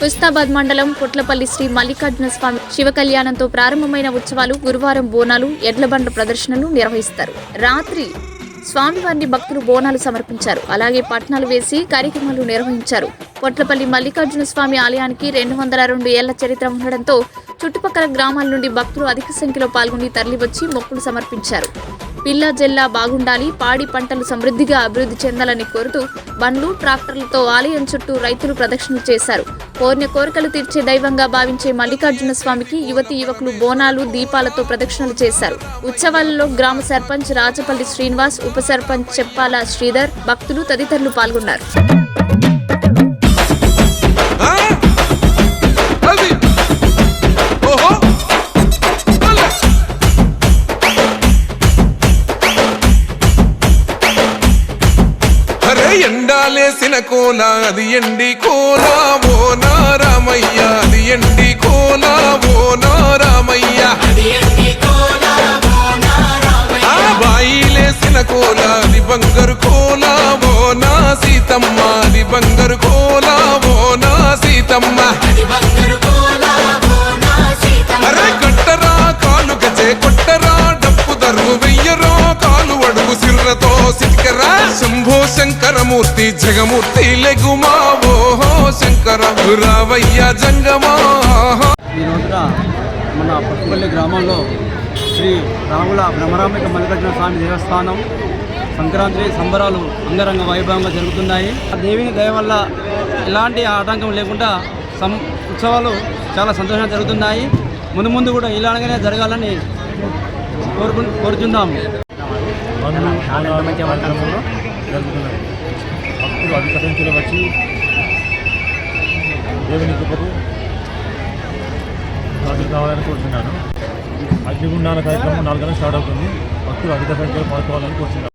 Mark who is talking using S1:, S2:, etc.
S1: హుస్నాబాద్ మండలం పుట్లపల్లి శ్రీ మల్లికార్జున స్వామి శివ కళ్యాణంతో ప్రారంభమైన ఉత్సవాలు గురువారం బోనాలు ఎడ్లబండ్ల ప్రదర్శనలు నిర్వహిస్తారు. రాత్రి స్వామివారిని భక్తులు బోనాలు సమర్పించారు. అలాగే పట్నాలు వేసి కార్యక్రమాలు నిర్వహించారు. పొట్లపల్లి మల్లికార్జున స్వామి ఆలయానికి 202 ఏళ్ల చరిత్ర ఉండడంతో చుట్టుపక్కల గ్రామాల నుండి భక్తులు అధిక సంఖ్యలో పాల్గొని తరలివచ్చి మొక్కులు సమర్పించారు. పిల్ల జెల్లా బాగుండాలి, పాడి పంటలు సమృద్ధిగా అభివృద్ధి చెందాలని కోరుతూ బండ్లు ట్రాక్టర్లతో ఆలయం చుట్టూ రైతులు ప్రదక్షిణలు చేశారు. కోరిన కోరికలు తీర్చే దైవంగా భావించే మల్లికార్జున స్వామికి యువకులు బోనాలు దీపాలతో ప్రదక్షిణలు చేశారు. ఉత్సవాలలో గ్రామ సర్పంచ్ రాజపల్లి శ్రీనివాస్, ఉప సర్పంచ్ చెప్పాల శ్రీధర్, భక్తులు తదితరులు పాల్గొన్నారు.
S2: ఎండాలేసిన కోల అది ఎండి కోల ఓ నారామయ్య, అది ఎండి కోల ఓ నారామయ్య, బాయిలేసిన కోల అది బంగారు కోల ఓ నా సీతమ్మ, అది బంగారు కోల ఓ నా సీతమ్మ. అరే కట్టరా కాలు గజే కొట్టరా డప్పు దరువు వెయ్యరో కాలు అడుగు సిర్రతో సిటికరా శంభో శంకరమూర్తి జగమూర్తి లెగుమా ఓహో శంకర రావయ్య జంగమా.
S3: ఈ రోజున మన పుట్లపల్లి గ్రామంలో శ్రీ రాముల బ్రహ్మరాంబిక మల్లికార్జున స్వామి దేవస్థానం సంక్రాంతి సంబరాలు అంగరంగ వైభవంగా జరుగుతున్నాయి. ఆ దేవిని దయ వల్ల ఎలాంటి ఆటంకం లేకుండా ఉత్సవాలు చాలా సంతోషంగా జరుగుతున్నాయి. ముందు కూడా ఇలాగనే జరగాలని కోరుచున్నాము.
S4: జరుగుతున్నది భక్తులు అధిక సంఖ్యలో వచ్చి దేవుని కృపకు హాజరు కావాలని కోరుతున్నాను. అగ్నిగుండాల కార్యక్రమం 4 గంటలకు స్టార్ట్ అవుతుంది. భక్తులు అధిక సంఖ్యలో పాల్గొవాలని కోరుతున్నాను.